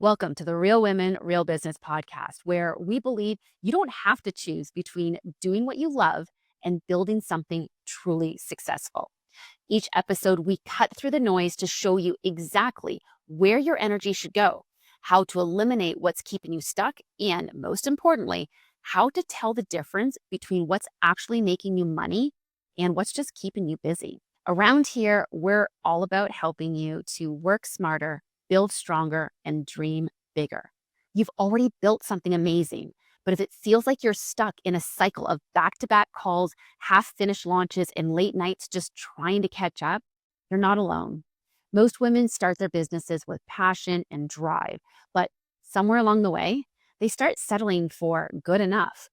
Welcome to the Real Women, Real Business podcast, where we believe you don't have to choose between doing what you love and building something truly successful. Each episode, we cut through the noise to show you exactly where your energy should go, how to eliminate what's keeping you stuck, and most importantly, how to tell the difference between what's actually making you money and what's just keeping you busy. Around here, we're all about helping you to work smarter, build stronger, and dream bigger. You've already built something amazing, but if it feels like you're stuck in a cycle of back to back calls, half finished launches, and late nights just trying to catch up, you're not alone. Most women start their businesses with passion and drive, but somewhere along the way, they start settling for good enough.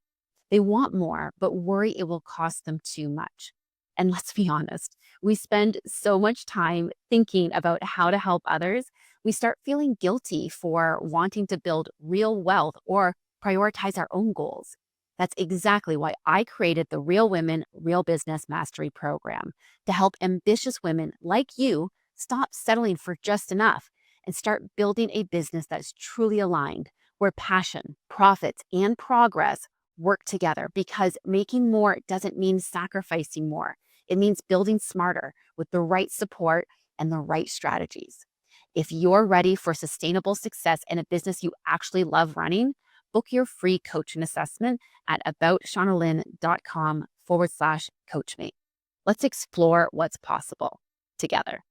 They want more, but worry it will cost them too much. And let's be honest, we spend so much time thinking about how to help others, we start feeling guilty for wanting to build real wealth or prioritize our own goals. That's exactly why I created the Real Women, Real Business Mastery Program to help ambitious women like you stop settling for just enough and start building a business that's truly aligned, where passion, profits, and progress work together, because making more doesn't mean sacrificing more. It means building smarter with the right support and the right strategies. If you're ready for sustainable success in a business you actually love running, book your free coaching assessment at aboutShaunaLynn.com/coachmate. Let's explore what's possible together.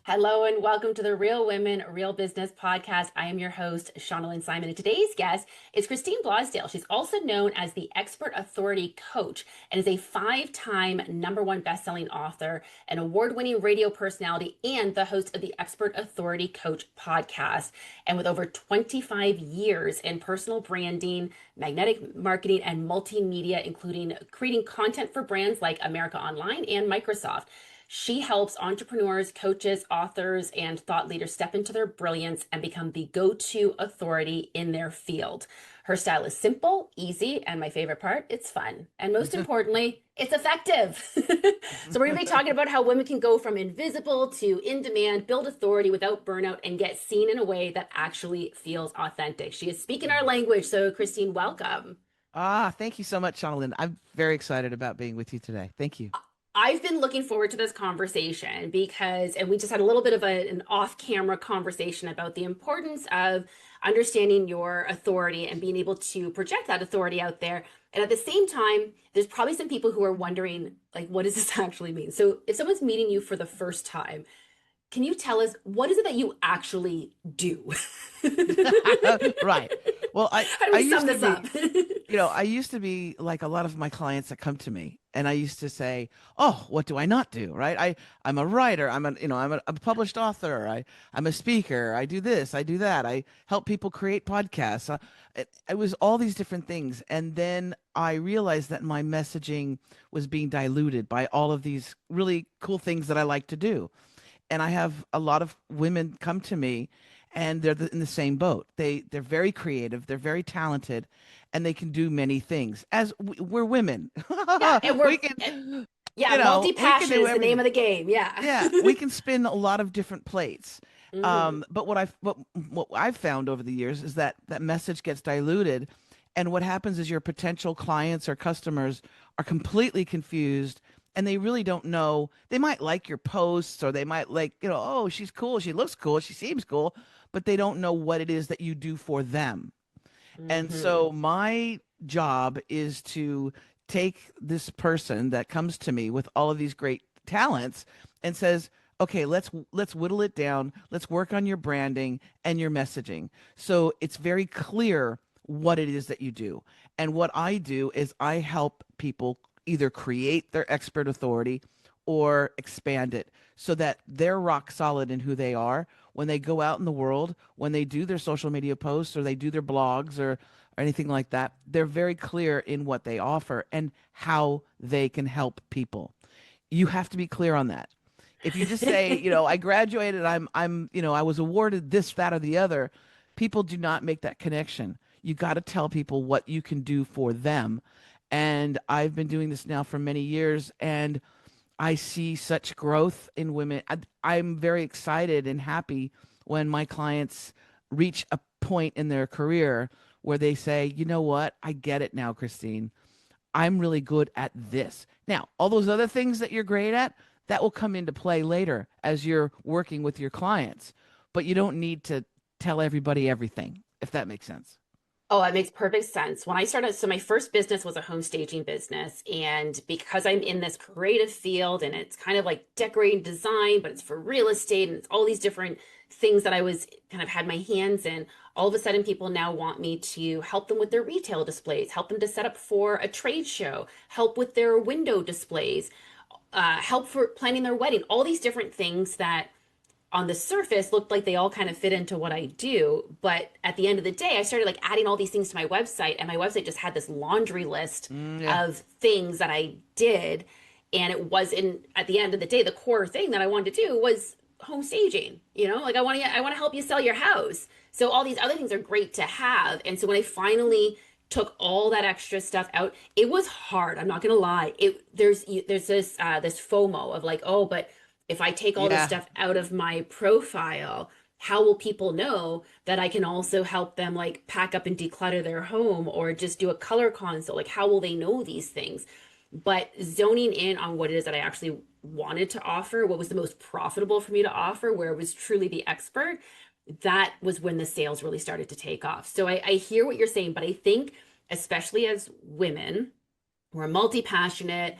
Hello and welcome to the Real Women, Real Business podcast. I am your host, Shauna Lynn Simon, and today's guest is Christine Blosdale. She's also known as the Expert Authority Coach and is a 5-time #1 best-selling author, an award-winning radio personality, and the host of the Expert Authority Coach podcast. And with over 25 years in personal branding, magnetic marketing, and multimedia, including creating content for brands like America Online and Microsoft, she helps entrepreneurs, coaches, authors, and thought leaders step into their brilliance and become the go-to authority in their field. Her style is simple, easy, and my favorite part, it's fun. And most importantly, it's effective. So we're going to be talking about how women can go from invisible to in demand, build authority without burnout, and get seen in a way that actually feels authentic. She is speaking our language. So Christine, welcome. Thank you so much, Shauna Lynn. I'm very excited about being with you today. Thank you. I've been looking forward to this conversation because, and we just had a little bit of an off-camera conversation about the importance of understanding your authority and being able to project that authority out there. And at the same time, there's probably some people who are wondering, like, what does this actually mean? So if someone's meeting you for the first time, can you tell us what is it that you actually do? Right. Well, How do I we sum used to this be, up? I used to be like a lot of my clients that come to me, and I used to say, "Oh, what do I not do?" Right? I'm a writer. I'm a published author. I'm a speaker. I do this. I do that. I help people create podcasts. It was all these different things, and then I realized that my messaging was being diluted by all of these really cool things that I like to do. And I have a lot of women come to me, and they're in the same boat. They're very creative, they're very talented, and they can do many things. As we're women, Yeah, and we can, yeah, we can multi-passion do is the name everything. of the game. Yeah. Yeah, we can spin a lot of different plates. Hmm. But what I've found over the years is that that message gets diluted, and what happens is your potential clients or customers are completely confused, and they really don't know. They might like your posts, or they might like, oh, she's cool, she looks cool, she seems cool, but they don't know what it is that you do for them. And Hmm. so my job is to take this person that comes to me with all of these great talents and says, "Okay, let's whittle it down. Let's work on your branding and your messaging." So it's very clear what it is that you do. And what I do is I help people either create their expert authority or expand it so that they're rock solid in who they are when they go out in the world, when they do their social media posts or they do their blogs or anything like that. They're very clear in what they offer and how they can help people. You have to be clear on that. If you just say, I graduated, I was awarded this, that, or the other, people do not make that connection. You got to tell people what you can do for them. And I've been doing this now for many years, and I see such growth in women. I'm very excited and happy when my clients reach a point in their career where they say, you know what, I get it now, Christine. I'm really good at this. Now, all those other things that you're great at, that will come into play later as you're working with your clients. But you don't need to tell everybody everything, if that makes sense. Oh, it makes perfect sense. When I started, so my first business was a home staging business. And because I'm in this creative field and it's kind of like decorating design, but it's for real estate and it's all these different things that I was kind of had my hands in, all of a sudden people now want me to help them with their retail displays, help them to set up for a trade show, help with their window displays, help for planning their wedding, all these different things that on the surface looked like they all kind of fit into what I do. But at the end of the day, I started like adding all these things to my website, and my website just had this laundry list Yeah. of things that I did. And it was in at the end of the day, the core thing that I wanted to do was home staging. You know, like I want to help you sell your house. So all these other things are great to have. And so when I finally took all that extra stuff out, it was hard. I'm not gonna lie. There's this FOMO of like, oh, but if I take all this Yeah. stuff out of my profile, how will people know that I can also help them like pack up and declutter their home or just do a color console? Like, how will they know these things? But zoning in on what it is that I actually wanted to offer, what was the most profitable for me to offer, where it was truly the expert, that was when the sales really started to take off. So I hear what you're saying, but I think, especially as women, we're multi-passionate,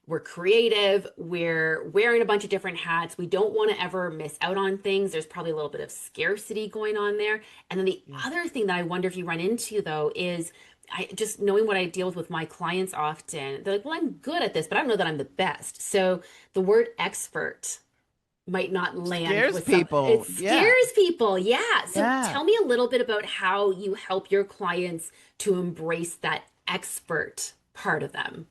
we're creative, we're wearing a bunch of different hats. We don't want to ever miss out on things. There's probably a little bit of scarcity going on there. And then the Yeah. other thing that I wonder if you run into though is I just knowing what I deal with my clients often, they're like, well, I'm good at this, but I don't know that I'm the best. So the word expert might not land Scares with some, it people. Yeah. scares people. Yeah. So Yeah. tell me a little bit about how you help your clients to embrace that expert part of them.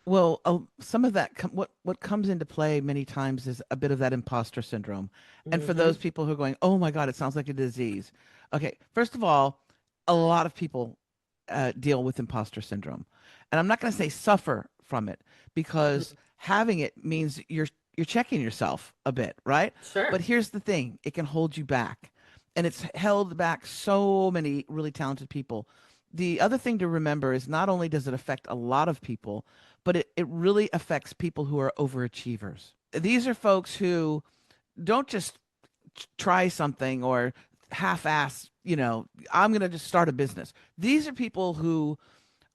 Well, some of that what comes into play many times is a bit of that imposter syndrome. And for those Hmm. people who are going, "Oh my God, it sounds like a disease." Okay, first of all, a lot of people deal with imposter syndrome, and I'm not going to say suffer from it because having it means you're checking yourself a bit, right? But Sure. here's the thing: it can hold you back, and it's held back so many really talented people. The other thing to remember is not only does it affect a lot of people, but it really affects people who are overachievers. These are folks who don't just try something or half-ass, I'm going to just start a business. These are people who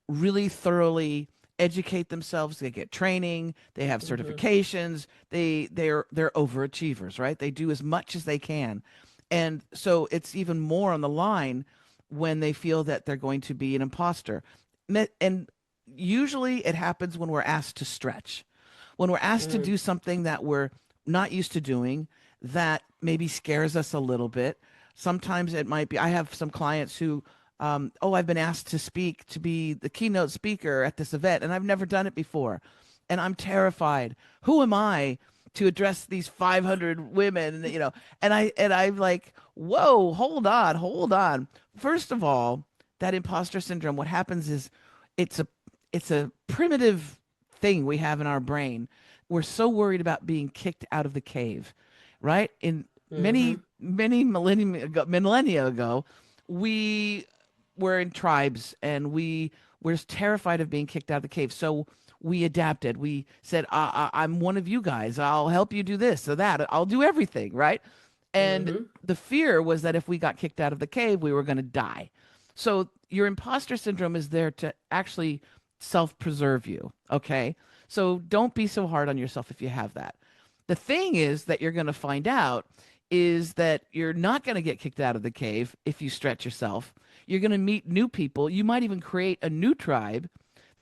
really thoroughly educate themselves. They get training, they have Hmm. certifications, they're overachievers, right? They do as much as they can. And so it's even more on the line when they feel that they're going to be an imposter. And usually it happens when we're asked to stretch. When we're asked to Mm. do something that we're not used to doing, that maybe scares us a little bit. Sometimes it might be, I have some clients who, oh, I've been asked to speak, to be the keynote speaker at this event, and I've never done it before. And I'm terrified. Who am I to address these 500 women? And I'm like, whoa, hold on. First of all, that imposter syndrome, what happens is it's a it's a primitive thing we have in our brain. We're so worried about being kicked out of the cave, right? In Hmm. many millennia ago, we were in tribes and we were terrified of being kicked out of the cave. So we adapted. We said, I'm one of you guys. I'll help you do this or that. I'll do everything, right? And Hmm. the fear was that if we got kicked out of the cave, we were going to die. So your imposter syndrome is there to actually self preserve you. Okay. So don't be so hard on yourself if you have that. The thing is that you're going to find out is that you're not going to get kicked out of the cave if you stretch yourself. You're going to meet new people. You might even create a new tribe.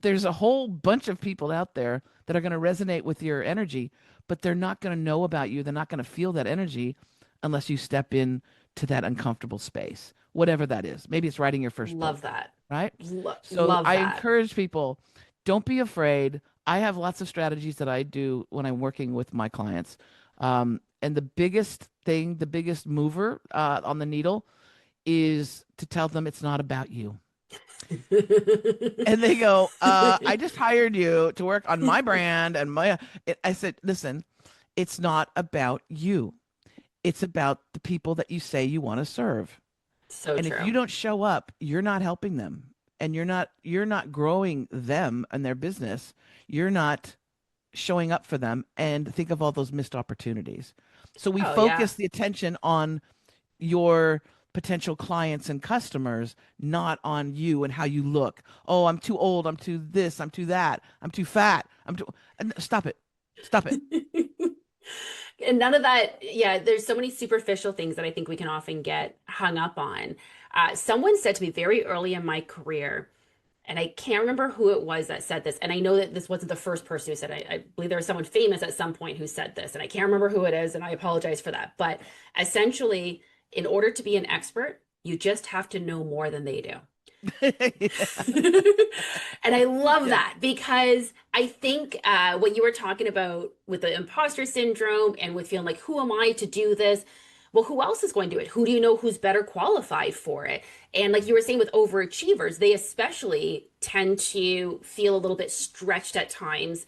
There's a whole bunch of people out there that are going to resonate with your energy, but they're not going to know about you. They're not going to feel that energy unless you step in to that uncomfortable space, whatever that is. Maybe it's writing your first Love book, that. right? So Love I that. encourage people, don't be afraid. I have lots of strategies that I do when I'm working with my clients. And the biggest thing, the biggest mover on the needle is to tell them it's not about you. And they go, I just hired you to work on my brand and my. I said, listen, it's not about you. It's about the people that you say you want to serve. So And if you true. don't show up, you're not helping them. And you're not growing them and their business. You're not showing up for them, and think of all those missed opportunities. So we Oh yeah. focus the attention on your potential clients and customers, not on you and how you look. Oh, I'm too old. I'm too this. I'm too that. I'm too fat. I'm too. Stop it. Stop it. And none of that, yeah, there's so many superficial things that I think we can often get hung up on. Someone said to me very early in my career, and I can't remember who it was that said this. And I know that this wasn't the first person who said it. I believe there was someone famous at some point who said this, and I can't remember who it is, and I apologize for that. But essentially, in order to be an expert, you just have to know more than they do. And I love Yeah. that because I think what you were talking about with the imposter syndrome and with feeling like, who am I to do this? Well, who else is going to do it? Who do you know who's better qualified for it? And like you were saying with overachievers, they especially tend to feel a little bit stretched at times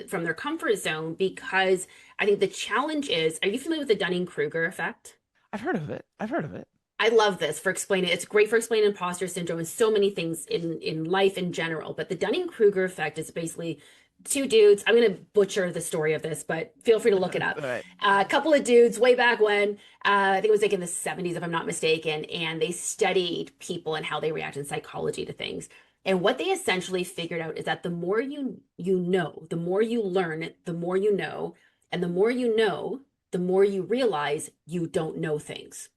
from their comfort zone because I think the challenge is, are you familiar with the Dunning-Kruger effect? I've heard of it. I've heard of it. I love this for explaining. It's great for explaining imposter syndrome and so many things in life in general. But the Dunning-Kruger effect is basically two dudes. I'm going to butcher the story of this, but feel free to look it up. All right. A couple of dudes way back when, I think it was like in the 70s, if I'm not mistaken, and they studied people and how they react in psychology to things. And what they essentially figured out is that the more you know, the more you learn, the more you know, and the more you know, the more you realize you don't know things.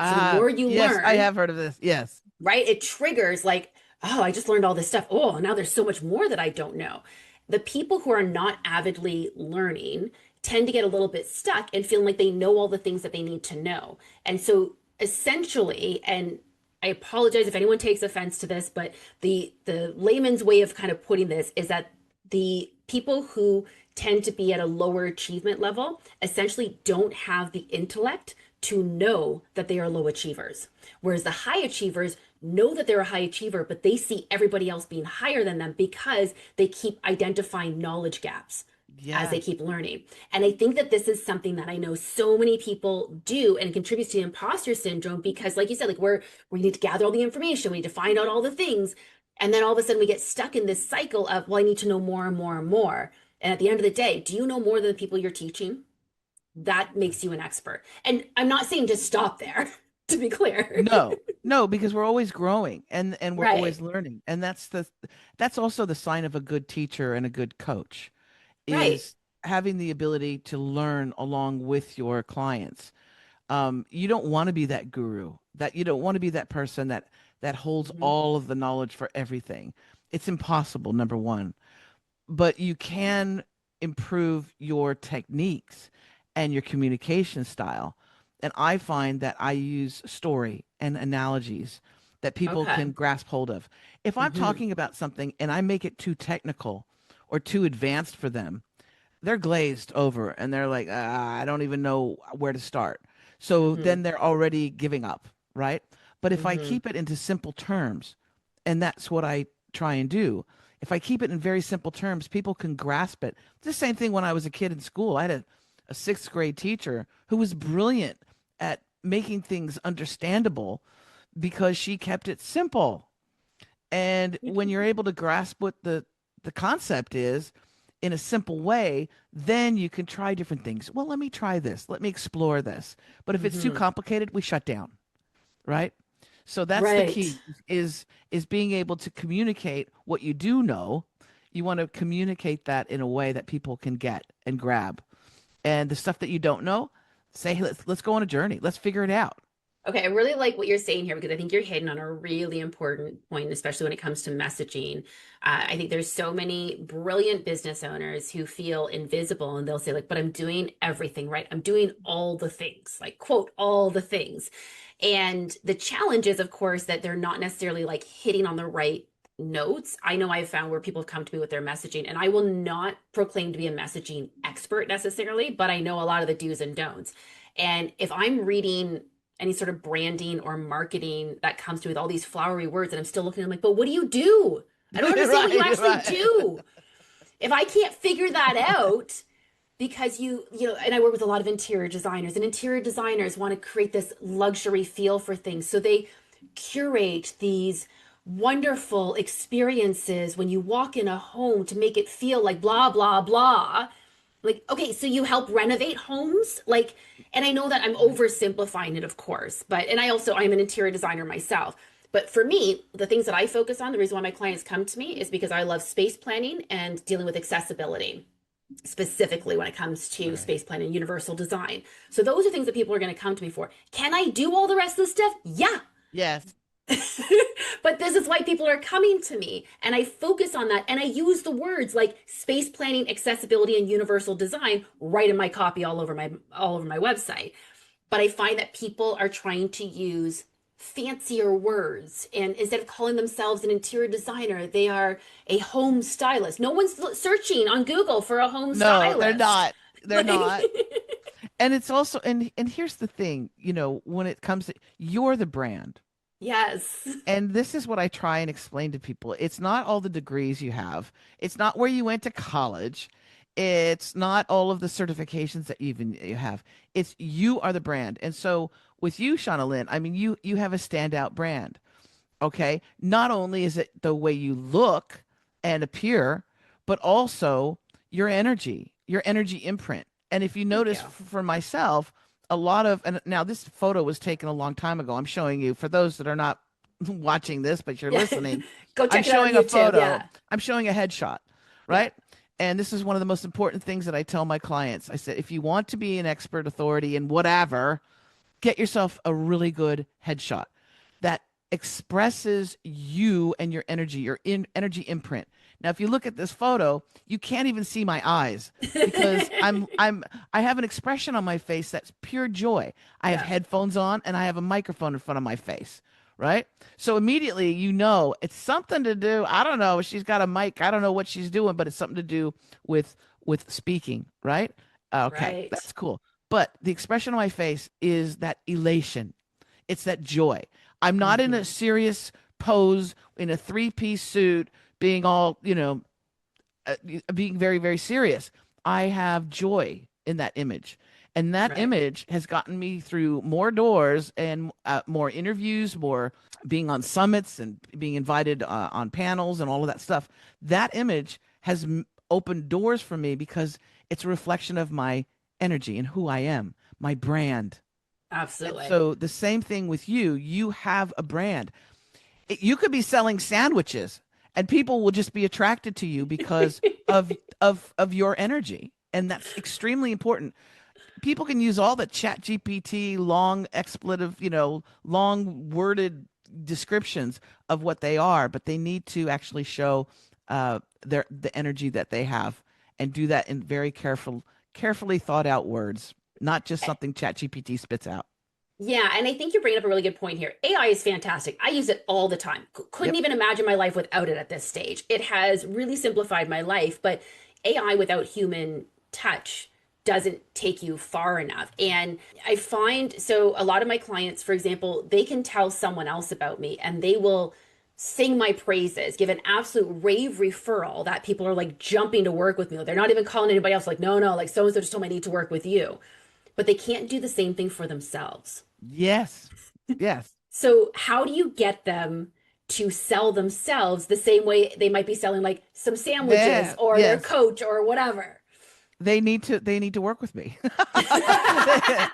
So the more you Yes, I learn, have heard of this. Yes. right, it triggers like, oh, I just learned all this stuff. Oh, now there's so much more that I don't know. The people who are not avidly learning tend to get a little bit stuck and feeling like they know all the things that they need to know. And so essentially, and I apologize if anyone takes offense to this, but the layman's way of kind of putting this is that the people who tend to be at a lower achievement level essentially don't have the intellect to know that they are low achievers. Whereas the high achievers know that they're a high achiever, but they see everybody else being higher than them because they keep identifying knowledge gaps as Yeah. they keep learning. And I think that this is something that I know so many people do and it contributes to the imposter syndrome because like you said, like we need to gather all the information, we need to find out all the things. And then all of a sudden we get stuck in this cycle of, well, I need to know more and more and more. And at the end of the day, do you know more than the people you're teaching? That makes you an expert. And I'm not saying just stop there, to be clear. No, no, because we're always growing and we're Right, always learning. And that's also the sign of a good teacher and a good coach right. is having the ability to learn along with your clients. You don't want to be that guru, that you don't want to be that person that holds Mhm. all of the knowledge for everything. It's impossible, number one. But you can improve your techniques and your communication style. And I find that I use story and analogies that people Okay. can grasp hold of. If I'm Hmm. talking about something and I make it too technical or too advanced for them, they're glazed over and they're like, I don't even know where to start. So Hmm. then they're already giving up, right? But if I Hmm. keep it into simple terms, and that's what I try and do, if I keep it in very simple terms, people can grasp it. It's the same thing when I was a kid in school. I had a sixth grade teacher who was brilliant at making things understandable because she kept it simple. And when you're able to grasp what the concept is in a simple way, then you can try different things. Well, let me try this. Let me explore this. But if it's too Hmm. complicated, we shut down, right? So that's the Right. key is being able to communicate what you do know. You want to communicate that in a way that people can get and grab. And the stuff that you don't know, say, hey, let's go on a journey. Let's figure it out. Okay, I really like what you're saying here because I think you're hitting on a really important point, especially when it comes to messaging. I think there's so many brilliant business owners who feel invisible and they'll say, like, but I'm doing everything right. I'm doing all the things, like, quote, all the things. And the challenge is, of course, that they're not necessarily like hitting on the right notes. I know I've found where people have come to me with their messaging, and I will not proclaim to be a messaging expert necessarily, but I know a lot of the do's and don'ts. And if I'm reading any sort of branding or marketing that comes to me with all these flowery words. And I'm still looking, I'm like, but what do you do? I don't understand what you Right, actually right. do. If I can't figure that out, because and I work with a lot of interior designers, and interior designers want to create this luxury feel for things. So they curate these wonderful experiences when you walk in a home to make it feel like blah, blah, blah. Like, okay, so you help renovate homes? Like, and I know that I'm oversimplifying it, of course, and I'm an interior designer myself. But for me, the things that I focus on, the reason why my clients come to me is because I love space planning and dealing with accessibility, specifically when it comes to Right. space planning and universal design. So those are things that people are going to come to me for. Can I do all the rest of the stuff? Yeah. Yes. But this is why people are coming to me, and I focus on that, and I use the words like space planning, accessibility, and universal design right in my copy all over my website. But I find that people are trying to use fancier words, and instead of calling themselves an interior designer, they are a home stylist. No one's searching on Google for a home No, they're stylist. not. They're Like, not. And it's also, and here's the thing, when it comes to, you're the brand. yes. And this is what I try and explain to people. It's not all the degrees you have. It's not where you went to college. It's not all of the certifications that you have. It's you are the brand. And so with you, Shauna Lynn, I mean, you have a standout brand. Okay. Not only is it the way you look and appear, but also your energy imprint. And if you Thank notice you. for myself, a lot of, and now this photo was taken a long time ago. I'm showing you for those that are not watching this, but you're Yeah. listening. Go I'm check it out on showing a YouTube. photo. Yeah. I'm showing a headshot, Yeah. right? And this is one of the most important things that I tell my clients. I said, if you want to be an expert authority in whatever, get yourself a really good headshot that expresses you and your energy, energy imprint. Now, if you look at this photo, you can't even see my eyes because I have an expression on my face that's pure joy. I have Yeah. headphones on and I have a microphone in front of my face, right? So immediately it's something to do. I don't know. She's got a mic. I don't know what she's doing, but it's something to do with speaking, right? Okay, Right. that's cool. But the expression on my face is that elation. It's that joy. I'm not in a Hmm. serious pose in a three-piece suit, being all, being very, very serious. I have joy in that image. And that Right. image has gotten me through more doors and more interviews, more being on summits and being invited on panels and all of that stuff. That image has opened doors for me because it's a reflection of my energy and who I am, my brand. And Absolutely. so the same thing with you. You have a brand. You could be selling sandwiches and people will just be attracted to you because of your energy. And that's extremely important. People can use all the chat GPT long expletive, long worded descriptions of what they are, but they need to actually show the energy that they have and do that in very carefully thought out words, not just something chat GPT spits out. Yeah, and I think you're bringing up a really good point here. AI is fantastic. I use it all the time. Couldn't Yep. even imagine my life without it at this stage. It has really simplified my life, but AI without human touch doesn't take you far enough. And I find so a lot of my clients, for example, they can tell someone else about me and they will sing my praises, give an absolute rave referral that people are like jumping to work with me. They're not even calling anybody else like, no, no, like so and so just told me I need to work with you. But they can't do the same thing for themselves. Yes. Yes. So, how do you get them to sell themselves the same way they might be selling like some sandwiches There. or their Yes. coach or whatever? They need to work with me. I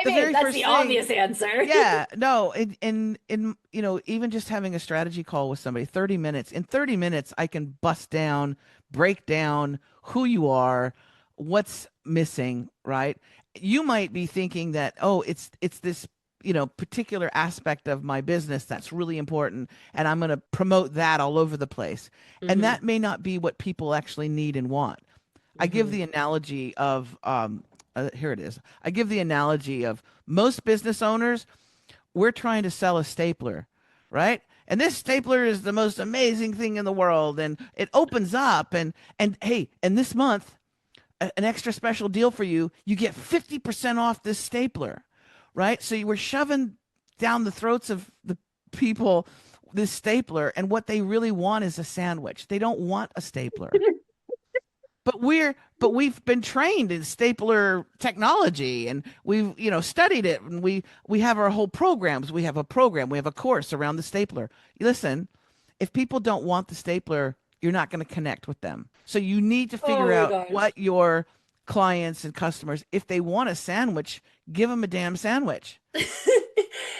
The mean, very that's first the thing. obvious answer. Yeah, no, in even just having a strategy call with somebody, 30 minutes. In 30 minutes, I can bust down, break down who you are, what's missing, right? You might be thinking that, oh, it's this, particular aspect of my business that's really important, and I'm going to promote that all over the place. And Hmm. that may not be what people actually need and want. I give Hmm. the analogy of here it is. I give the analogy of most business owners, we're trying to sell a stapler, right? And this stapler is the most amazing thing in the world, and it opens up, and hey, and this month an extra special deal for you. You get 50% off this stapler, right? So you were shoving down the throats of the people this stapler, and what they really want is a sandwich. They don't want a stapler. But we've been trained in stapler technology, and we've studied it, and we have our whole programs. We have a program, we have a course around the stapler. Listen, if people don't want the stapler, you're not going to connect with them. So you need to Oh figure my out gosh. what your clients and customers, if they want a sandwich, give them a damn sandwich,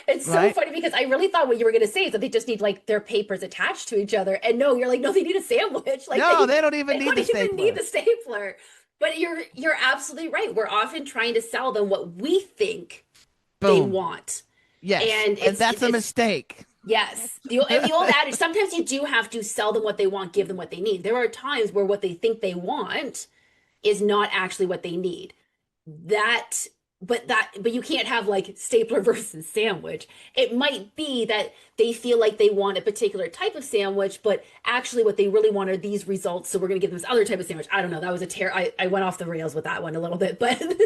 It's so right? funny because I really thought what you were going to say is that they just need like their papers attached to each other. And no, you're like, no, they need a sandwich. Like No, they don't even they need don't the even need stapler. the stapler. But you're absolutely right. We're often trying to sell them what we think they Boom. want. Yes, And and it's that's a mistake. yes. The old adage, sometimes you do have to sell them what they want, give them what they need. There are times where what they think they want is not actually what they need. That but you can't have like stapler versus sandwich. It might be that they feel like they want a particular type of sandwich, but actually what they really want are these results, so we're going to give them this other type of sandwich. I don't know, that was a I went off the rails with that one a little bit, but but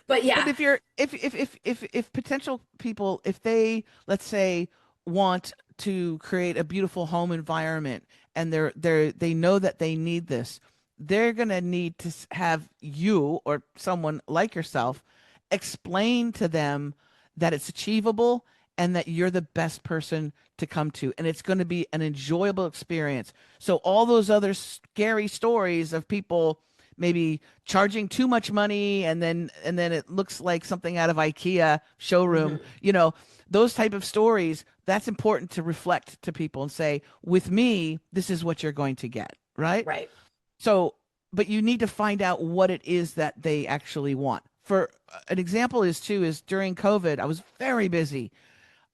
But yeah. if potential people, if they, let's say, want to create a beautiful home environment, and they know that they need this, they're gonna need to have you or someone like yourself explain to them that it's achievable and that you're the best person to come to, and it's going to be an enjoyable experience. So all those other scary stories of people maybe charging too much money, and then it looks like something out of IKEA showroom, Mhm. those type of stories, that's important to reflect to people and say, with me, this is what you're going to get, right? Right. So, but you need to find out what it is that they actually want. For an example is during COVID, I was very busy.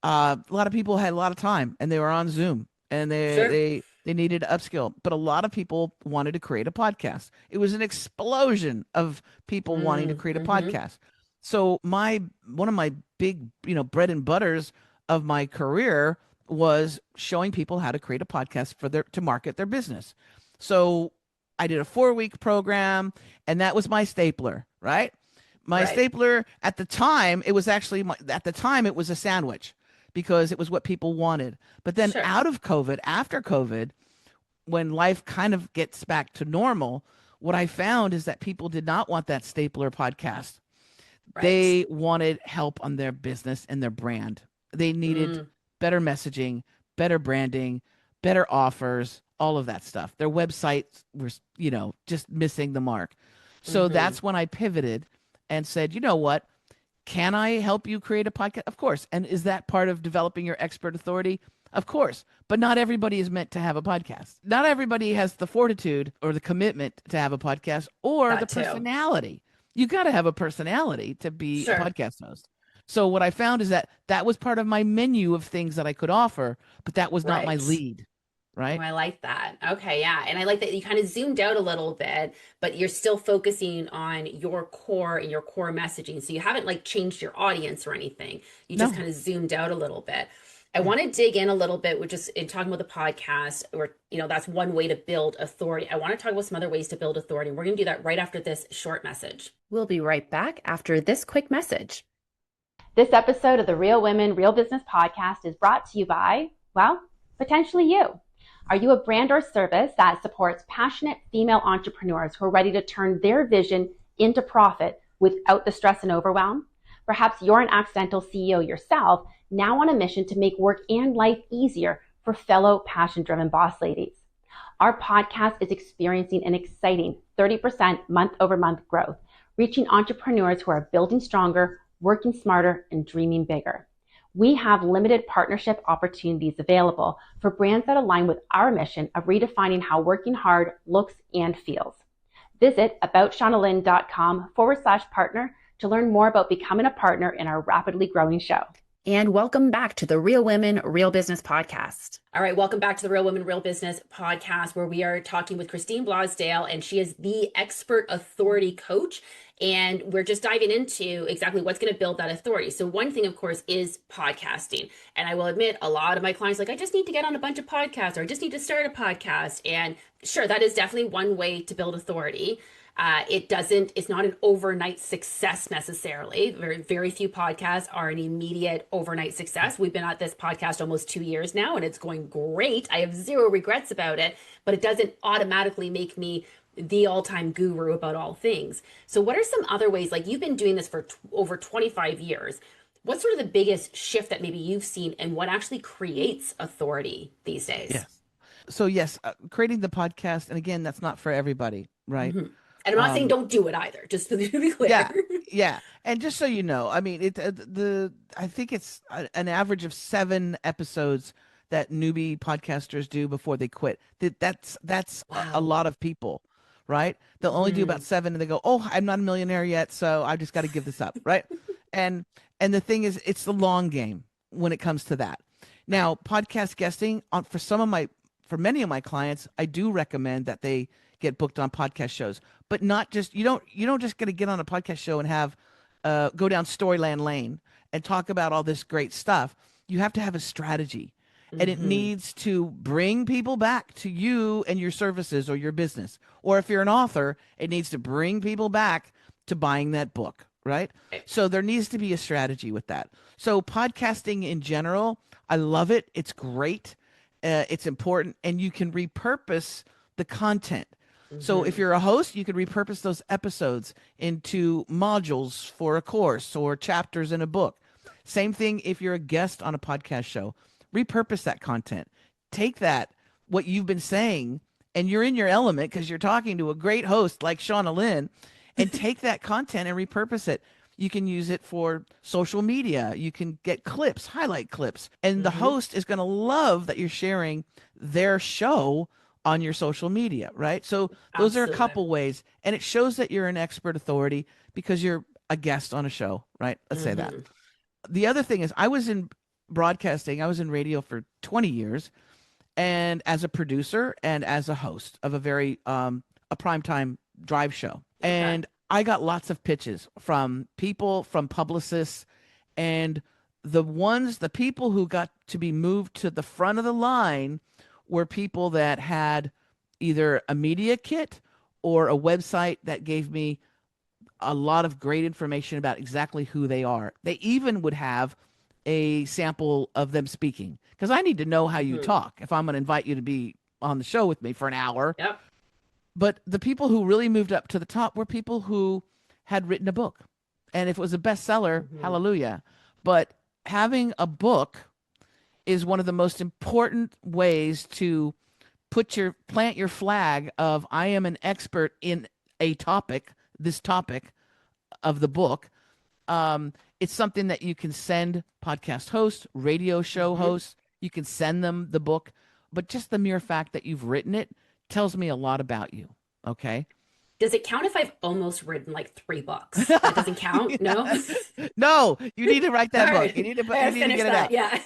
A lot of people had a lot of time, and they were on Zoom, and they Sure. they they needed to upskill. But a lot of people wanted to create a podcast. It was an explosion of people wanting to create a Mm-hmm. podcast. So my one of my big, bread and butters of my career was showing people how to create a podcast for their to market their business. So I did a 4-week program, and that was my stapler, right? My Right. stapler at the time, it was actually at the time it was a sandwich because it was what people wanted. But then Sure. out of COVID, after COVID, when life kind of gets back to normal, what I found is that people did not want that stapler podcast. Right. They wanted help on their business and their brand. They needed Mm. better messaging, better branding, better offers, all of that stuff. Their websites were, just missing the mark. So Mm-hmm. that's when I pivoted and said, you know what? Can I help you create a podcast? Of course. And is that part of developing your expert authority? Of course. But not everybody is meant to have a podcast. Not everybody has the fortitude or the commitment to have a podcast or the That too. personality. You got to have a personality to be a Sure. podcast host. So what I found is that that was part of my menu of things that I could offer, but that was not my Right. lead, Oh, right? I like that. Okay, yeah. And I like that you kind of zoomed out a little bit, but you're still focusing on your core and your core messaging. So you haven't like changed your audience or anything. You just No. kind of zoomed out a little bit. I Yeah. want to dig in a little bit with just in talking about the podcast, or that's one way to build authority. I want to talk about some other ways to build authority. We're going to do that right after this short message. We'll be right back after this quick message. This episode of the Real Women, Real Business podcast is brought to you by, well, potentially you. Are you a brand or service that supports passionate female entrepreneurs who are ready to turn their vision into profit without the stress and overwhelm? Perhaps you're an accidental CEO yourself, now on a mission to make work and life easier for fellow passion-driven boss ladies. Our podcast is experiencing an exciting 30% month-over-month growth, reaching entrepreneurs who are building stronger, working smarter, and dreaming bigger. We have limited partnership opportunities available for brands that align with our mission of redefining how working hard looks and feels. Visit aboutshaunalynn.com/partner to learn more about becoming a partner in our rapidly growing show. And welcome back to the Real Women, Real Business podcast. All right, welcome back to the Real Women, Real Business podcast, where we are talking with Christine Blosdale, and she is the expert authority coach And we're just diving into exactly what's going to build that authority. So one thing, of course, is podcasting. And I will admit, a lot of my clients like, I just need to get on a bunch of podcasts, or I just need to start a podcast. And sure, that is definitely one way to build authority. It's not an overnight success necessarily. Very few podcasts are an immediate overnight success. We've been at this podcast almost 2 years now, and it's going great. I have zero regrets about it, but it doesn't automatically make me the all-time guru about all things. So what are some other ways, like you've been doing this for over 25 years, what's sort of the biggest shift that maybe you've seen and what actually creates authority these days? Yes. So yes, creating the podcast, and again, that's not for everybody, right? Mm-hmm. And I'm not saying don't do it either, just to be clear. Yeah, yeah. And just so you know, I mean, I think it's an average of 7 episodes that newbie podcasters do before they quit. That's a Wow. lot of people, right? They'll only do about 7 and they go, "Oh, I'm not a millionaire yet, so I just got to give this up," right? And the thing is, it's the long game when it comes to that. Now, podcast guesting for many of my clients, I do recommend that they get booked on podcast shows, but not just you don't just get to get on a podcast show and have go down Storyland Lane and talk about all this great stuff. You have to have a strategy, and it needs to bring people back to you and your services or your business. Or if you're an author, it needs to bring people back to buying that book, right? So there needs to be a strategy with that. So podcasting in general, I love it. It's great. It's important, and you can repurpose the content. So if you're a host, you could repurpose those episodes into modules for a course or chapters in a book. Same thing if you're a guest on a podcast show. Repurpose that content. Take what you've been saying, and you're in your element because you're talking to a great host like Shauna Lynn, and take that content and repurpose it. You can use it for social media. You can get clips, highlight clips. And the host is going to love that you're sharing their show on your social media, right? So those are a couple ways. And it shows that you're an expert authority because you're a guest on a show, right? Let's say that. The other thing is I was in broadcasting, I was in radio for 20 years, and as a producer and as a host of a primetime drive show. And I got lots of pitches from people, from publicists, and the people who got to be moved to the front of the line were people that had either a media kit or a website that gave me a lot of great information about exactly who they are. They even would have a sample of them speaking, because I need to know how you talk if I'm going to invite you to be on the show with me for an hour. Yep. But the people who really moved up to the top were people who had written a book. And if it was a bestseller, hallelujah. But having a book is one of the most important ways to plant your flag of I am an expert in this topic of the book. It's something that you can send podcast hosts, radio show hosts. You can send them the book, but just the mere fact that you've written it tells me a lot about you. Okay. Does it count if I've almost written like 3 books? That doesn't count? No? No, you need to write that book. Right. You need to I get it that. out. Yeah.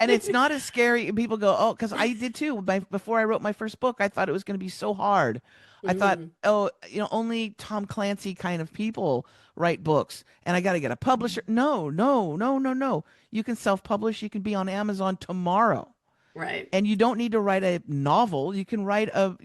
And it's not as scary. And people go, oh, because I did too. Before I wrote my first book, I thought it was going to be so hard. I thought, only Tom Clancy kind of people write books, and I got to get a publisher. No. You can self-publish. You can be on Amazon tomorrow. Right. And you don't need to write a novel. You can write a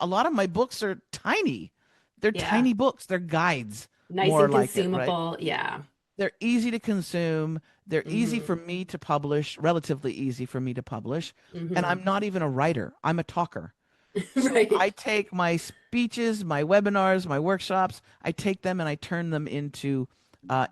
lot of my books are tiny. They're tiny books. They're guides. Nice more and like consumable. It, right? Yeah. They're easy to consume. They're easy for me to publish, relatively easy for me to publish. And I'm not even a writer. I'm a talker. So Right. I take my speeches, my webinars, my workshops, I take them and I turn them into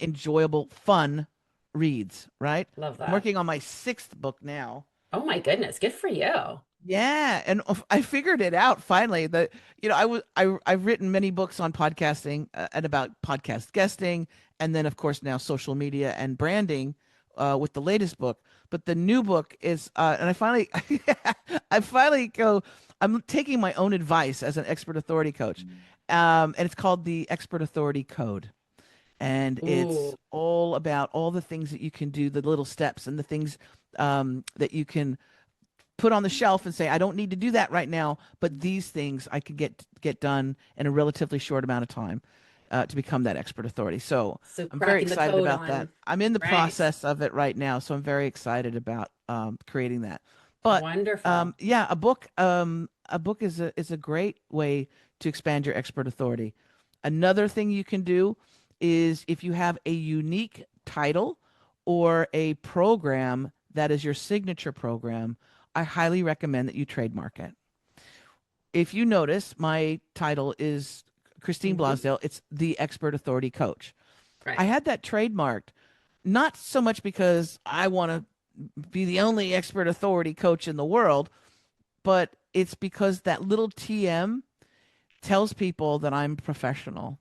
enjoyable, fun reads, right? Love that. I'm working on my 6th book now. Oh my goodness. Good for you. Yeah, and I figured it out finally. That I've written many books on podcasting and about podcast guesting, and then of course now social media and branding with the latest book. But the new book is, and I finally, I'm taking my own advice as an expert authority coach, and it's called the Expert Authority Code, and it's all about all the things that you can do, the little steps and the things that you can put on the shelf and say, I don't need to do that right now, but these things I could get done in a relatively short amount of time. to become that expert authority. So So I'm very cracking the excited code about that. on, I'm in the right. process of it right now, so I'm very excited about creating that. But Wonderful. yeah, a book is a great way to expand your expert authority. Another thing you can do is if you have a unique title or a program that is your signature program, I highly recommend that you trademark it. If you notice, my title is Christine Hmm. Blosdale. It's the expert authority coach. I Right. had that trademarked not so much because I want to be the only expert authority coach in the world, but it's because that little TM tells people that I'm professional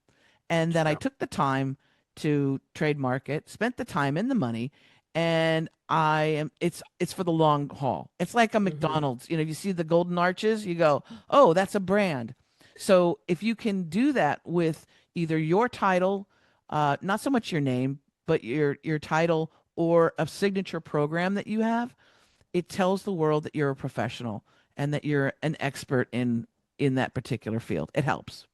and that I True. took the time to trademark it, spent the time and the money, and I am it's for the long haul. It's like a Hmm. McDonald's. You know, you see the golden arches, you go, "Oh, that's a brand." So, if you can do that with either your title, not so much your name, but your title or a signature program that you have, it tells the world that you're a professional and that you're an expert in that particular field. It helps.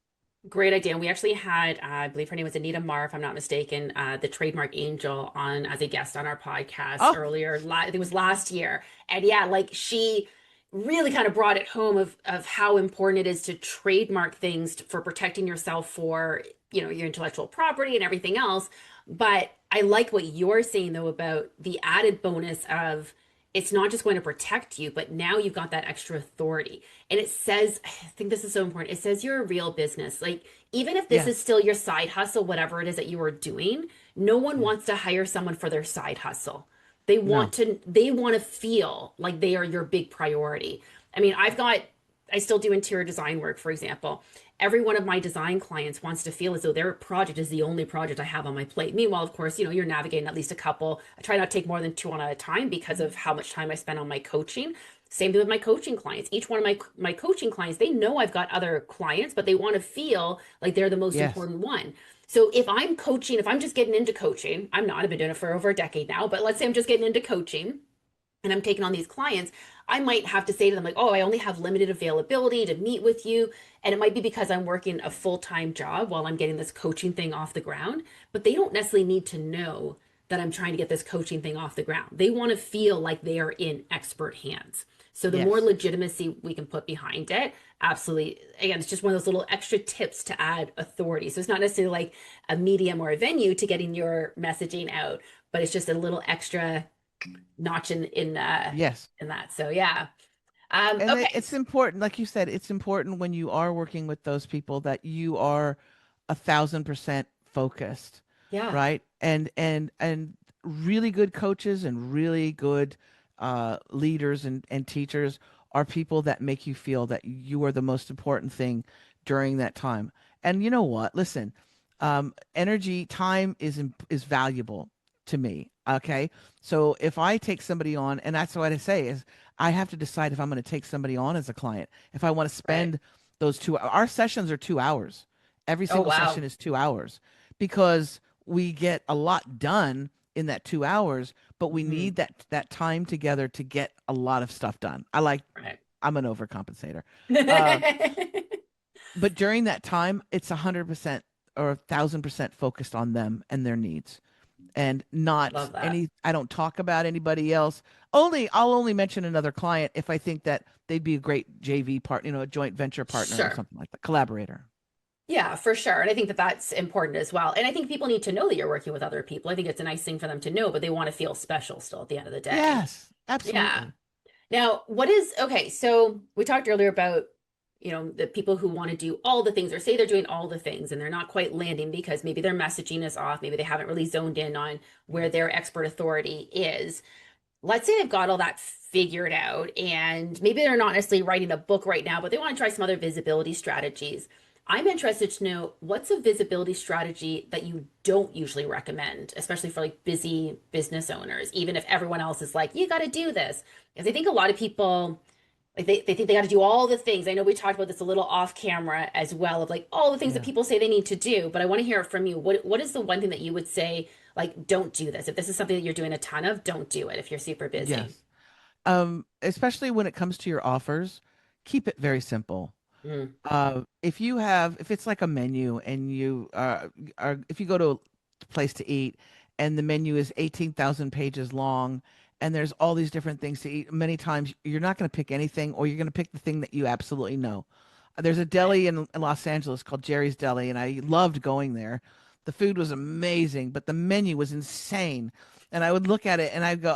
Great idea. And we actually had, I believe her name was Anita Marr, if I'm not mistaken, the trademark angel on as a guest on our podcast Oh, earlier. I think it was last year. And yeah, like she really kind of brought it home of how important it is to trademark things for protecting yourself for, your intellectual property and everything else. But I like what you're saying though about the added bonus of it's not just going to protect you, but now you've got that extra authority. And it says, I think this is so important. It says you're a real business. Like, even if this is yes. still your side hustle, whatever it is that you are doing, no one Yeah. wants to hire someone for their side hustle. No. They want to feel like they are your big priority. I mean, I still do interior design work, for example. Every one of my design clients wants to feel as though their project is the only project I have on my plate. Meanwhile, of course, you're navigating at least a couple. I try not to take more than two on at a time because of how much time I spend on my coaching. Same thing with my coaching clients. Each one of my coaching clients, they know I've got other clients, but they want to feel like they're the most Yes. important one. So if I'm coaching, if I'm just getting into coaching, I'm not, I've been doing it for over a decade now, but let's say I'm just getting into coaching and I'm taking on these clients, I might have to say to them, like, oh, I only have limited availability to meet with you. And it might be because I'm working a full time job while I'm getting this coaching thing off the ground. But they don't necessarily need to know that I'm trying to get this coaching thing off the ground. They want to feel like they are in expert hands. So the more Yes. legitimacy we can put behind it, absolutely. Again, it's just one of those little extra tips to add authority. So it's not necessarily like a medium or a venue to getting your messaging out, but it's just a little extra notch Yes. in that. So yeah. And Okay. it's important, like you said, it's important when you are working with those people that you are 1,000% focused, Yeah. right? And really good coaches and really good leaders and teachers are people that make you feel that you are the most important thing during that time. And you know what? Listen, energy, time is valuable to me. Okay, so if I take somebody on, and that's what I say is I have to decide if I'm going to take somebody on as a client. If I want to Right. spend those our sessions are 2 hours. Every Oh single wow. session is 2 hours because we get a lot done in that 2 hours, but we Hmm. need that time together to get a lot of stuff done. Right. I'm an overcompensator. Um, but during that time, it's 100% or 1,000% focused on them and their needs and not Love that. any I don't talk about anybody else. I'll only mention another client if I think that they'd be a great JV partner, a joint venture partner or Sure. something like that, collaborator. Yeah, for sure. And I think that that's important as well. And I think people need to know that you're working with other people. I think it's a nice thing for them to know, but they want to feel special still at the end of the day. Yes, Yeah. absolutely. Now, okay, so we talked earlier about, the people who want to do all the things or say they're doing all the things and they're not quite landing because maybe their messaging is off, maybe they haven't really zoned in on where their expert authority is. Let's say they've got all that figured out and maybe they're not necessarily writing a book right now, but they want to try some other visibility strategies. I'm interested to know what's a visibility strategy that you don't usually recommend, especially for like busy business owners, even if everyone else is like, you got to do this. Because I think a lot of people, like they think they got to do all the things. I know we talked about this a little off camera as well of like all the things that Yeah. people say they need to do, but I want to hear it from you. What is the one thing that you would say like don't do this? If this is something that you're doing a ton of, don't do it if you're super busy. Yes. Especially when it comes to your offers, keep it very simple. Mm. If it's like a menu and if you go to a place to eat and the menu is 18,000 pages long and there's all these different things to eat, many times you're not going to pick anything, or you're going to pick the thing that you absolutely know. There's a Right. deli in Los Angeles called Jerry's Deli, and I loved going there. The food was amazing, but the menu was insane. And I would look at it and I'd go,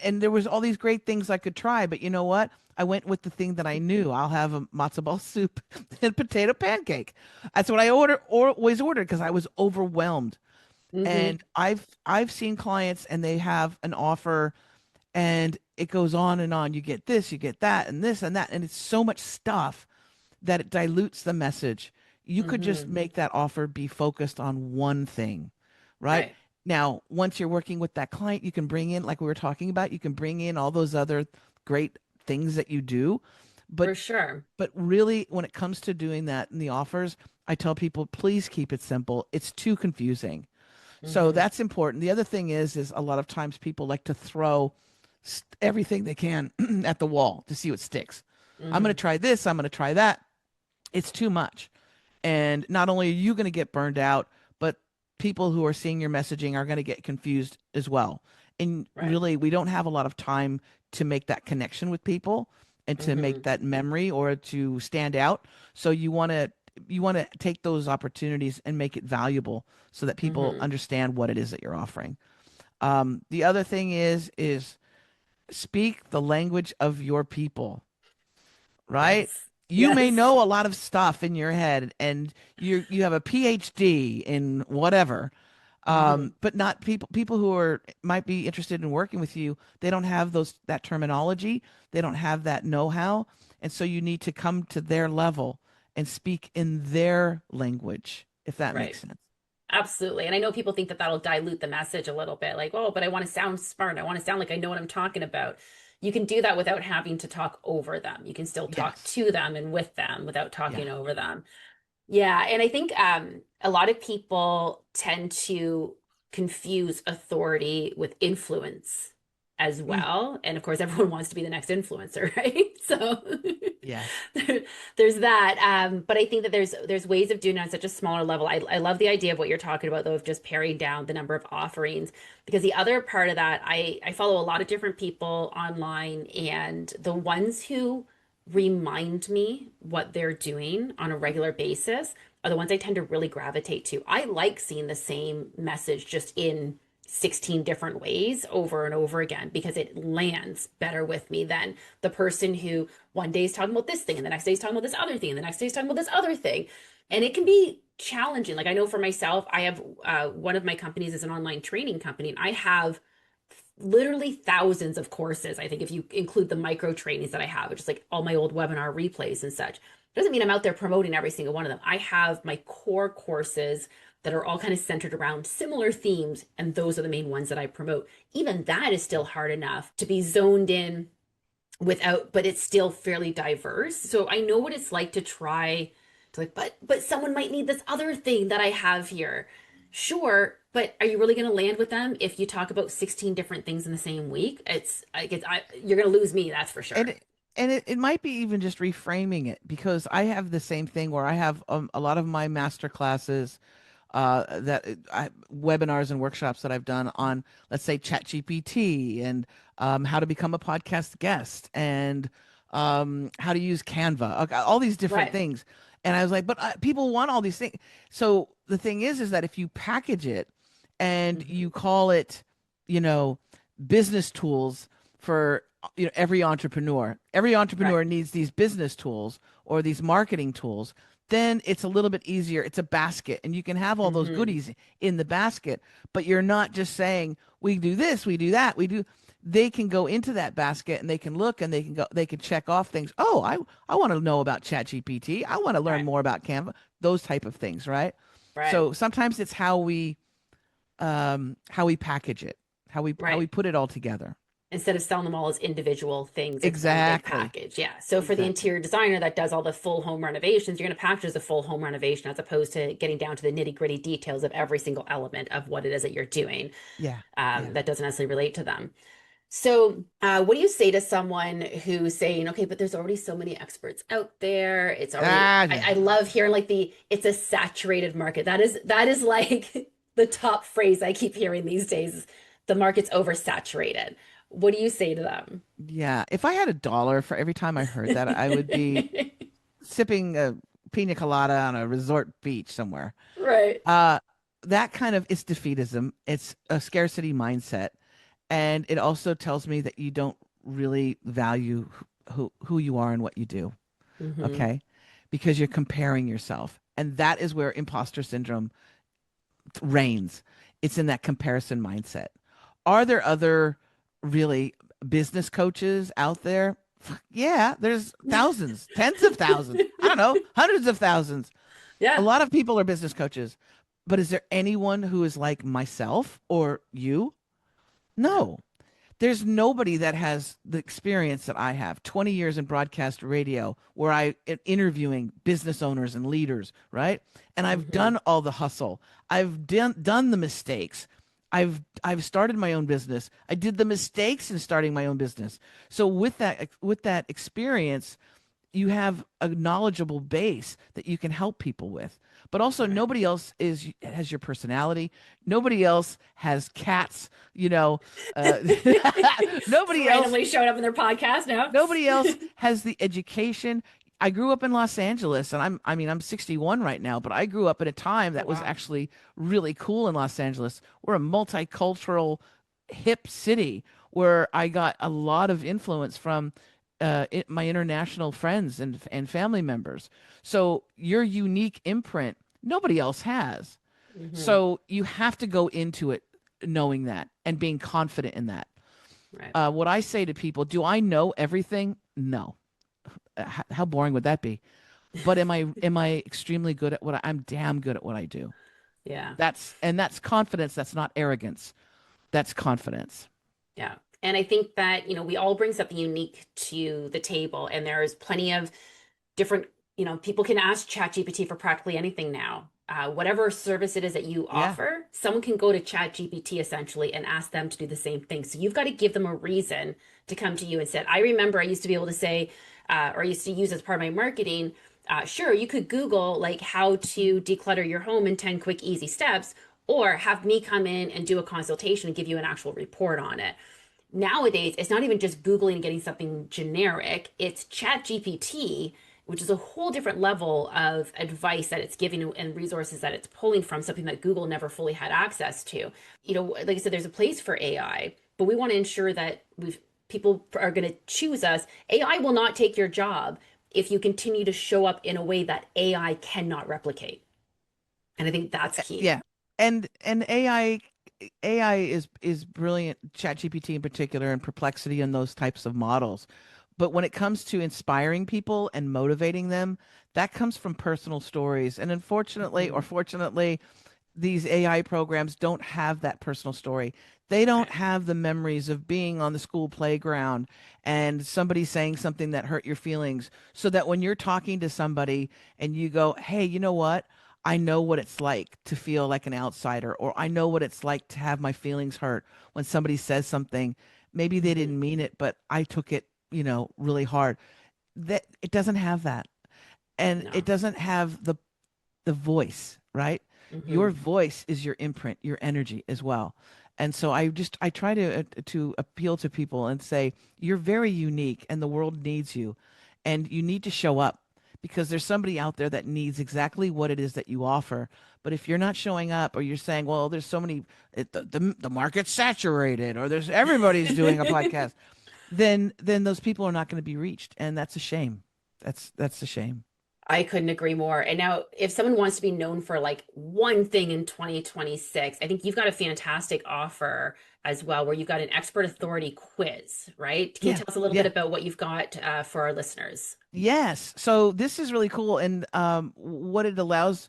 and there was all these great things I could try, but you know what? I went with the thing that I knew. I'll have a matzo ball soup and potato pancake. That's what I always ordered because I was overwhelmed. Mm-hmm. And I've seen clients and they have an offer and it goes on and on. You get this, you get that, and this and that, and it's so much stuff that it dilutes the message. You could just Mm-hmm. make that offer be focused on one thing, right? Right. Now, once you're working with that client, you can bring in, like we were talking about, you can bring in all those other great things that you do. But For sure. really, when it comes to doing that in the offers, I tell people, please keep it simple. It's too confusing. So Mm-hmm. that's important. The other thing is a lot of times people like to throw everything they can at the wall to see what sticks. I'm going Mm-hmm. to try this. I'm going to try that. It's too much. And not only are you going to get burned out, but people who are seeing your messaging are going to get confused as well. And Right. really, we don't have a lot of time to make that connection with people and to Mm-hmm. make that memory or to stand out. So you want to take those opportunities and make it valuable so that people Mm-hmm. understand what it is that you're offering. The other thing is speak the language of your people, right? Yes. You may Yes. know a lot of stuff in your head and you have a PhD in whatever. Mm-hmm. But not people who are might be interested in working with you, they don't have that terminology, they don't have that know-how, and so you need to come to their level and speak in their language, if that makes Right. sense. Absolutely. And I know people think that that'll dilute the message a little bit, like, oh, but I want to sound smart. I want to sound like I know what I'm talking about. You can do that without having to talk over them. You can still talk Yes. to them and with them without Yeah. talking over them. Yeah, and I think a lot of people tend to confuse authority with influence as Mm, well. And of course, everyone wants to be the next influencer, right? So yes. there- there's that. But I think that there's ways of doing it on such a smaller level. I love the idea of what you're talking about, though, of just paring down the number of offerings. Because the other part of that, I follow a lot of different people online, and the ones who remind me what they're doing on a regular basis are the ones I tend to really gravitate to. I like seeing the same message just in 16 different ways over and over again because it lands better with me than the person who one day is talking about this thing and the next day is talking about this other thing and the next day is talking about this other thing. And it can be challenging. Like I know for myself, I have one of my companies is an online training company, and I have literally thousands of courses. I think if you include the micro trainings that I have, which is like all my old webinar replays and such, doesn't mean I'm out there promoting every single one of them. I have my core courses that are all kind of centered around similar themes, and those are the main ones that I promote. Even that is still hard enough to be zoned in without, but it's still fairly diverse. So I know what it's like to try to like, but someone might need this other thing that I have here. Sure, but are you really going to land with them if you talk about 16 different things in the same week? You're going to lose me, that's for and sure. it, it might be even just reframing it, because I have the same thing where I have a lot of my master classes, webinars and workshops that I've done on, let's say, ChatGPT and how to become a podcast guest and how to use Canva, all these different Right. things. And I was like, but people want all these things. So the thing is that if you package it and Hmm. you call it, you know, business tools for every entrepreneur. Every Right. entrepreneur needs these business tools or these marketing tools. Then it's a little bit easier. It's a basket, and you can have all those Hmm. goodies in the basket, but you're not just saying, we do this, we do that, we do. They can go into that basket and they can look and they can check off things. Oh, I want to know about ChatGPT. I want to learn Right. more about Canva, those type of things, right? Right. So sometimes it's how we package it, how we Right. put it all together. Instead of selling them all as individual things, it's one big Exactly. package. Yeah. So for the Exactly. interior designer that does all the full home renovations, you're going to package as a full home renovation as opposed to getting down to the nitty gritty details of every single element of what it is that you're doing. Yeah. Yeah. That doesn't necessarily relate to them. So, what do you say to someone who's saying, okay, but there's already so many experts out there. It's already, Ah, I love hearing like it's a saturated market. That is like the top phrase I keep hearing these days. Is the market's oversaturated. What do you say to them? yeah. If I had $1 for every time I heard that, I would be sipping a pina colada on a resort beach somewhere. Right. Uh, that kind of it's defeatism. It's a scarcity mindset, and it also tells me that you don't really value who you are and what you do. Hmm. Okay, because you're comparing yourself, and that is where imposter syndrome reigns. It's in that comparison mindset. Are there other really business coaches out there? Yeah, there's thousands, tens of thousands. I don't know, hundreds of thousands. A Yeah. lot of people are business coaches, but is there anyone who is like myself or you? No. No. There's nobody that has the experience that I have. 20 years in broadcast radio where I am interviewing business owners and leaders, right? And I've Hmm. done all the hustle. I've done the mistakes. I've started my own business. I did the mistakes in starting my own business. So with that experience, you have a knowledgeable base that you can help people with. But also Right. nobody else has your personality. Nobody else has cats, you know. Uh, Just nobody else randomly showing up in their podcast now. nobody else has the education. I grew up in Los Angeles and I'm 61 right now, but I grew up at a time Oh, that was wow. actually really cool in Los Angeles. We're a multicultural hip city where I got a lot of influence from my international friends and family members. So your unique imprint, nobody else has. Hmm. So you have to go into it knowing that and being confident in that. Right. What I say to people, do I know everything? No. How boring would that be? But am I extremely good at I'm damn good at what I do. Yeah. That's confidence. That's not arrogance. That's confidence. Yeah. And I think that, we all bring something unique to the table, and there's plenty of different, people can ask ChatGPT for practically anything now. Whatever service it is that you Yeah. offer, someone can go to ChatGPT essentially and ask them to do the same thing. So you've got to give them a reason to come to you and say, I remember I used to be able to say, or I used to use as part of my marketing, sure, you could Google like how to declutter your home in 10 quick, easy steps, or have me come in and do a consultation and give you an actual report on it. Nowadays, it's not even just Googling and getting something generic, it's Chat GPT, which is a whole different level of advice that it's giving and resources that it's pulling from, something that Google never fully had access to. Like I said, there's a place for AI, but we want to ensure that people are going to choose us. AI will not take your job if you continue to show up in a way that AI cannot replicate. And I think that's key. Yeah. And AI is brilliant, ChatGPT in particular, and Perplexity and those types of models. But when it comes to inspiring people and motivating them, that comes from personal stories. And unfortunately, or Mhm. fortunately, these AI programs don't have that personal story. They don't Right. have the memories of being on the school playground and somebody saying something that hurt your feelings. So that when you're talking to somebody and you go, hey, you know what? I know what it's like to feel like an outsider, or I know what it's like to have my feelings hurt when somebody says something. Maybe they Hmm. didn't mean it, but I took it, really hard. That it doesn't have that. And it No. doesn't have the voice, right? Your Hmm. voice is your imprint, your energy as well. And so I try to appeal to people and say you're very unique and the world needs you and you need to show up because there's somebody out there that needs exactly what it is that you offer. But if you're not showing up or you're saying, well, there's so many the market's saturated or there's everybody's doing a podcast, then those people are not going to be reached and that's a shame. That's a shame. I couldn't agree more. And now, if someone wants to be known for like one thing in 2026, I think you've got a fantastic offer as well, where you've got an expert authority quiz, right? Can you Yeah. tell us a little bit Yeah. about what you've got for our listeners? Yes. So this is really cool. And what it allows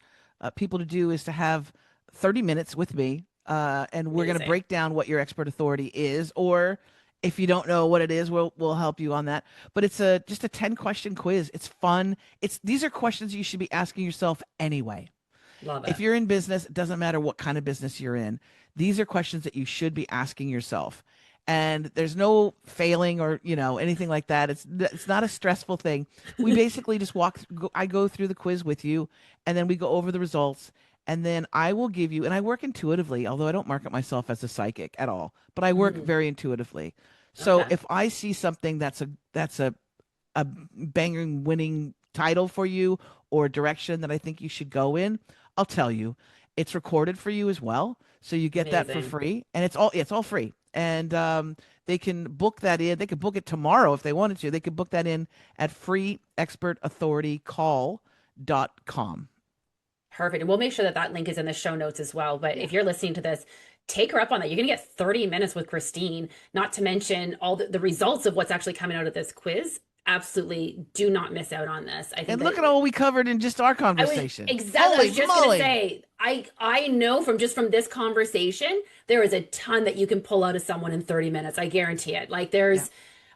people to do is to have 30 minutes with me. And we're going to Amazing. break down what your expert authority is. Or if you don't know what it is, we'll help you on that. But it's just a 10-question quiz. It's fun. These are questions you should be asking yourself anyway. Love If it. you're in business, it doesn't matter what kind of business you're in. These are questions that you should be asking yourself. and there's no failing or anything like that. It's not a stressful thing. We basically just I go through the quiz with you, and then we go over the results, and then I will give you, and I work intuitively, although I don't market myself as a psychic at all, but I work Mm, very intuitively. So okay. if I see something that's a banging winning title for you or direction that I think you should go in, I'll tell you. It's recorded for you as well, so you get that for Amazing. free, and it's all free. And they can book that in. They could book it tomorrow if they wanted to. They could book that in at freeexpertauthoritycall.com. Perfect. And we'll make sure that that link is in the show notes as well. But Yeah. if you're listening to this, take her up on that. You're going to get 30 minutes with Christine, not to mention all the results of what's actually coming out of this quiz. Absolutely do not miss out on this. I think And that look at all we covered in just our conversation. I Holy was just gonna moly. say, I know from this conversation, there is a ton that you can pull out of someone in 30 minutes. I guarantee it. Like Yeah.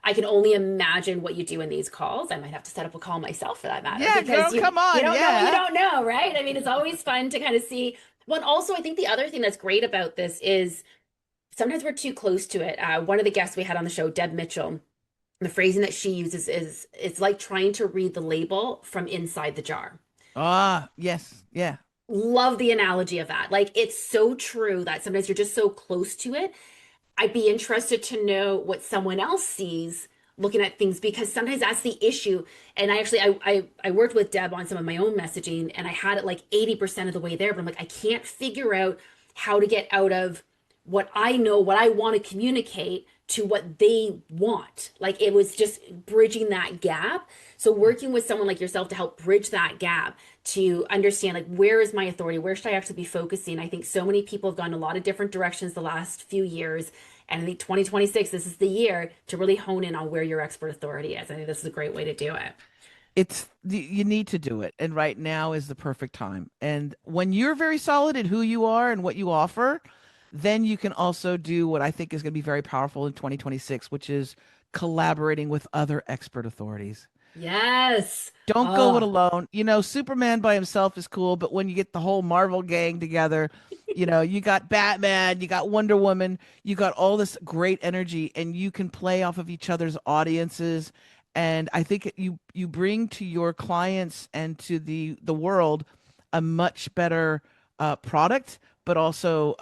I can only imagine what you do in these calls. I might have to set up a call myself for that matter, Yeah, because girl, come you on. don't know what you Yeah. don't know, right? I mean, it's always fun to kind of see. Well, and also I think the other thing that's great about this is sometimes we're too close to it. One of the guests we had on the show, Deb Mitchell, the phrasing that she uses is it's like trying to read the label from inside the jar. Ah, yes. Yeah. Love the analogy of that. Like it's so true that sometimes you're just so close to it. I'd be interested to know what someone else sees looking at things, because sometimes that's the issue. And I worked with Deb on some of my own messaging, and I had it like 80% of the way there, but I'm like, I can't figure out how to get out of what I know, what I want to communicate to what they want. Like it was just bridging that gap. So working with someone like yourself to help bridge that gap, to understand like where is my authority, where should I actually be focusing. I think so many people have gone a lot of different directions the last few years, and I think 2026, this is the year to really hone in on where your expert authority is. I think this is a great way to do it. You need to do it, and right now is the perfect time. And when you're very solid in who you are and what you offer, then you can also do what I think is going to be very powerful in 2026, which is collaborating with other expert authorities. Yes. Don't go it Oh, alone. Superman by himself is cool, but when you get the whole Marvel gang together, you got Batman, you got Wonder Woman, you got all this great energy, and you can play off of each other's audiences. And I think you bring to your clients and to the world a much better product, but also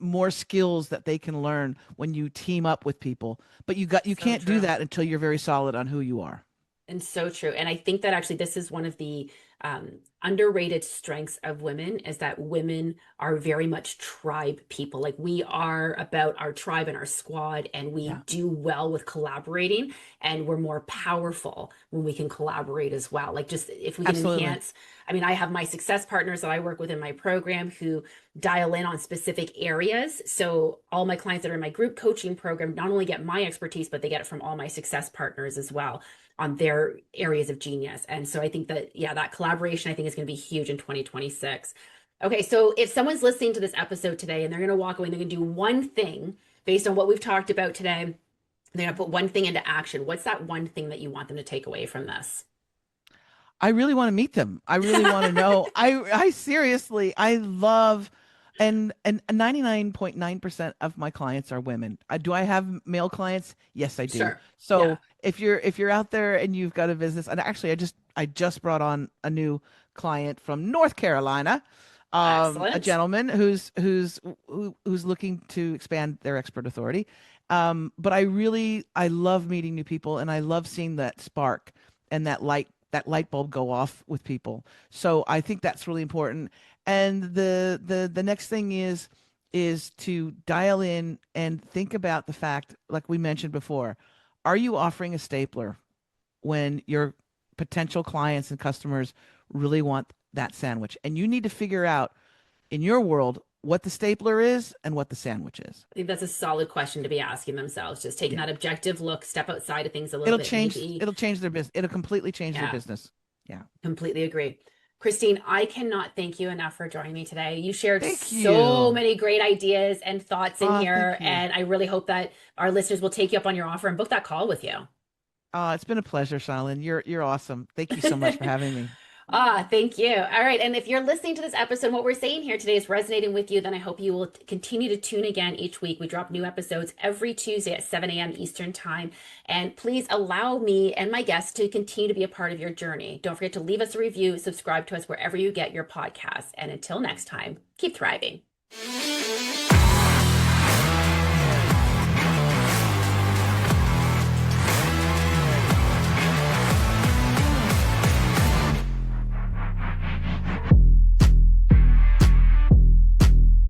more skills that they can learn when you team up with people. But you so can't do true. that until you're very solid on who you are. And so true. And I think that actually this is one of the underrated strengths of women, is that women are very much tribe people. Like we are about our tribe and our squad, and we Yeah, do well with collaborating, and we're more powerful when we can collaborate as well. Like just if we can absolutely. enhance, I mean, I have my success partners that I work with in my program who dial in on specific areas. So all my clients that are in my group coaching program not only get my expertise, but they get it from all my success partners as well on their areas of genius. And so I think that, yeah, that collaboration I think is going to be huge in 2026. Okay, so if someone's listening to this episode today and they're going to walk away and they're going to do one thing based on what we've talked about today, they're going to put one thing into action. What's that one thing that you want them to take away from this? I really want to meet them. I really want to know. I seriously, I love, and 99.9% of my clients are women. Do I have male clients? Yes, I do. Sure. Yeah. So if you're out there and you've got a business, and actually I just brought on a new client from North Carolina, a Excellent. gentleman who's looking to expand their expert authority. But I love meeting new people, and I love seeing that spark and that light bulb go off with people. So I think that's really important. And the next thing is to dial in and think about the fact, like we mentioned before, are you offering a stapler when your potential clients and customers really want that sandwich? And you need to figure out in your world what the stapler is and what the sandwich is. I think that's a solid question to be asking themselves. Just taking Yeah. that objective look, step outside of things a little It'll bit, change maybe. it'll change their business. It'll completely change their Yeah. business. Yeah. Completely agree. Christine, I cannot thank you enough for joining me today. You shared Thank so you. many great ideas and thoughts in here, Thank you. and I really hope that our listeners will take you up on your offer and book that call with you. It's been a pleasure, Shauna Lynn. You're awesome. Thank you so much for having me. Ah, thank you. All right. And if you're listening to this episode, what we're saying here today is resonating with you, then I hope you will continue to tune again each week. We drop new episodes every Tuesday at 7 a.m. Eastern Time. And please allow me and my guests to continue to be a part of your journey. Don't forget to leave us a review, subscribe to us wherever you get your podcasts. And until next time, keep thriving.